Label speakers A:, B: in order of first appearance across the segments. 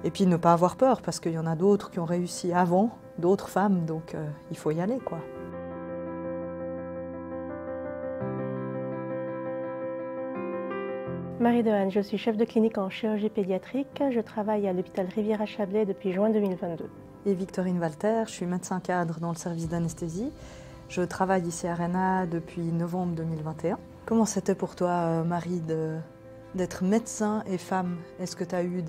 A: Et puis ne pas avoir peur, parce qu'il y en a d'autres qui ont réussi avant, d'autres femmes, donc il faut y aller, quoi.
B: Marie Dehaene, je suis chef de clinique en chirurgie pédiatrique. Je travaille à l'hôpital Rivière-à-Chablais depuis juin 2022.
A: Et Victorine Walter, je suis médecin cadre dans le service d'anesthésie. Je travaille ici à Rhénat depuis novembre 2021. Comment c'était pour toi, Marie, d'être médecin et femme? Est-ce que tu as eu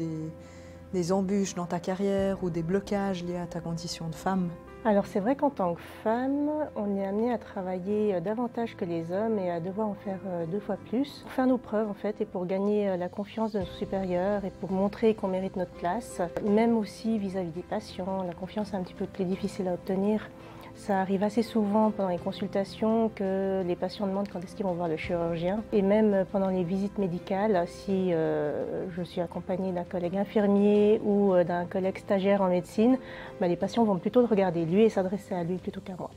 A: des embûches dans ta carrière ou des blocages liés à ta condition de femme?
B: Alors c'est vrai qu'en tant que femme, on est amené à travailler davantage que les hommes et à devoir en faire 2 fois plus pour faire nos preuves en fait et pour gagner la confiance de nos supérieurs et pour montrer qu'on mérite notre place. Même aussi vis-à-vis des patients, la confiance est un petit peu plus difficile à obtenir. Ça arrive assez souvent pendant les consultations que les patients demandent quand est-ce qu'ils vont voir le chirurgien. Et même pendant les visites médicales, si je suis accompagnée d'un collègue infirmier ou d'un collègue stagiaire en médecine, les patients vont plutôt le regarder lui et s'adresser à lui plutôt qu'à moi.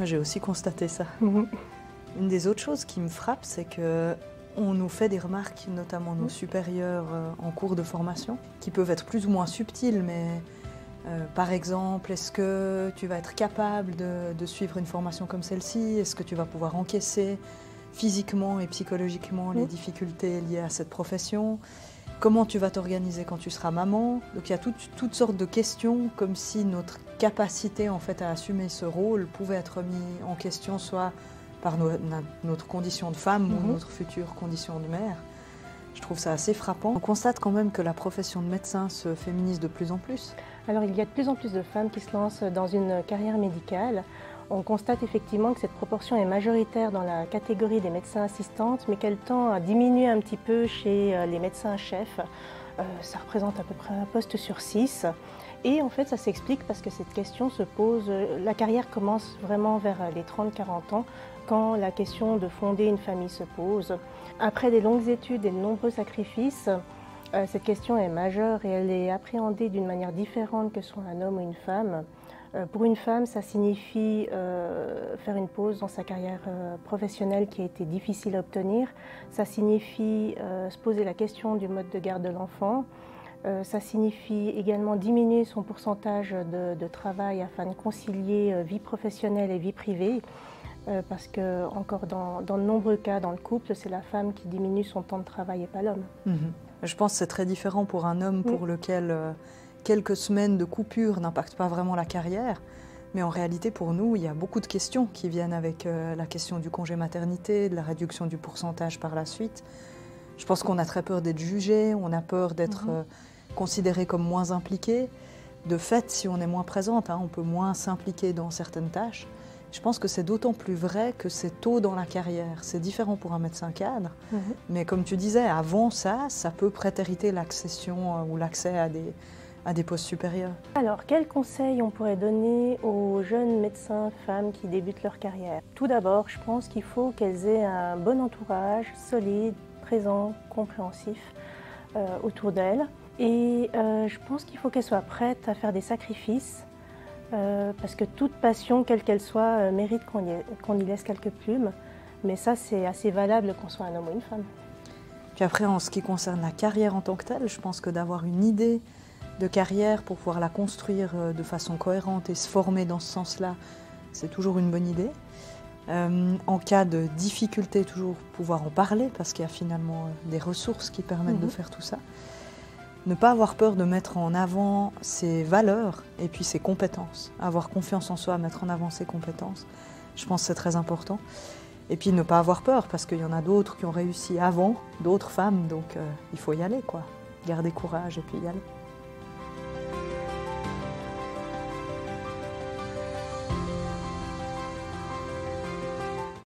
A: J'ai aussi constaté ça. Une des autres choses qui me frappe, c'est qu'on nous fait des remarques, notamment nos supérieurs en cours de formation, qui peuvent être plus ou moins subtiles, mais par exemple, est-ce que tu vas être capable de suivre une formation comme celle-ci? Est-ce que tu vas pouvoir encaisser physiquement et psychologiquement les difficultés liées à cette profession? Comment tu vas t'organiser quand tu seras maman? Donc il y a toutes sortes de questions, comme si notre capacité en fait, à assumer ce rôle pouvait être mise en question, soit par notre condition de femme ou notre future condition de mère. Je trouve ça assez frappant. On constate quand même que la profession de médecin se féminise de plus en plus.
B: Alors il y a de plus en plus de femmes qui se lancent dans une carrière médicale. On constate effectivement que cette proportion est majoritaire dans la catégorie des médecins assistantes, mais qu'elle tend à diminuer un petit peu chez les médecins chefs. Ça représente à peu près un poste sur 6. Et en fait, ça s'explique parce que cette question se pose, la carrière commence vraiment vers les 30-40 ans, quand la question de fonder une famille se pose. Après des longues études et de nombreux sacrifices, cette question est majeure et elle est appréhendée d'une manière différente que soit un homme ou une femme. Pour une femme, ça signifie faire une pause dans sa carrière professionnelle qui a été difficile à obtenir. Ça signifie se poser la question du mode de garde de l'enfant. Ça signifie également diminuer son pourcentage de travail afin de concilier vie professionnelle et vie privée. Parce que, encore dans de nombreux cas dans le couple, c'est la femme qui diminue son temps de travail et pas l'homme.
A: Je pense que c'est très différent pour un homme pour lequel quelques semaines de coupure n'impactent pas vraiment la carrière. Mais en réalité, pour nous, il y a beaucoup de questions qui viennent avec la question du congé maternité, de la réduction du pourcentage par la suite. Je pense qu'on a très peur d'être jugé, on a peur d'être considéré comme moins impliqué. De fait, si on est moins présente, on peut moins s'impliquer dans certaines tâches. Je pense que c'est d'autant plus vrai que c'est tôt dans la carrière. C'est différent pour un médecin cadre, mais comme tu disais, avant ça peut prétériter l'accession ou l'accès à des postes supérieurs.
B: Alors, quels conseils on pourrait donner aux jeunes médecins femmes qui débutent leur carrière? Tout d'abord, je pense qu'il faut qu'elles aient un bon entourage, solide, présent, compréhensif autour d'elles. Et je pense qu'il faut qu'elles soient prêtes à faire des sacrifices. Parce que toute passion, quelle qu'elle soit, mérite qu'on y laisse quelques plumes. Mais ça, c'est assez valable qu'on soit un homme ou une femme.
A: Puis après, en ce qui concerne la carrière en tant que telle, je pense que d'avoir une idée de carrière pour pouvoir la construire de façon cohérente et se former dans ce sens-là, c'est toujours une bonne idée. En cas de difficulté, toujours pouvoir en parler, parce qu'il y a finalement des ressources qui permettent de faire tout ça. Ne pas avoir peur de mettre en avant ses valeurs et puis ses compétences. Avoir confiance en soi, mettre en avant ses compétences. Je pense que c'est très important. Et puis ne pas avoir peur, parce qu'il y en a d'autres qui ont réussi avant, d'autres femmes, donc il faut y aller, quoi. Garder courage et puis y aller.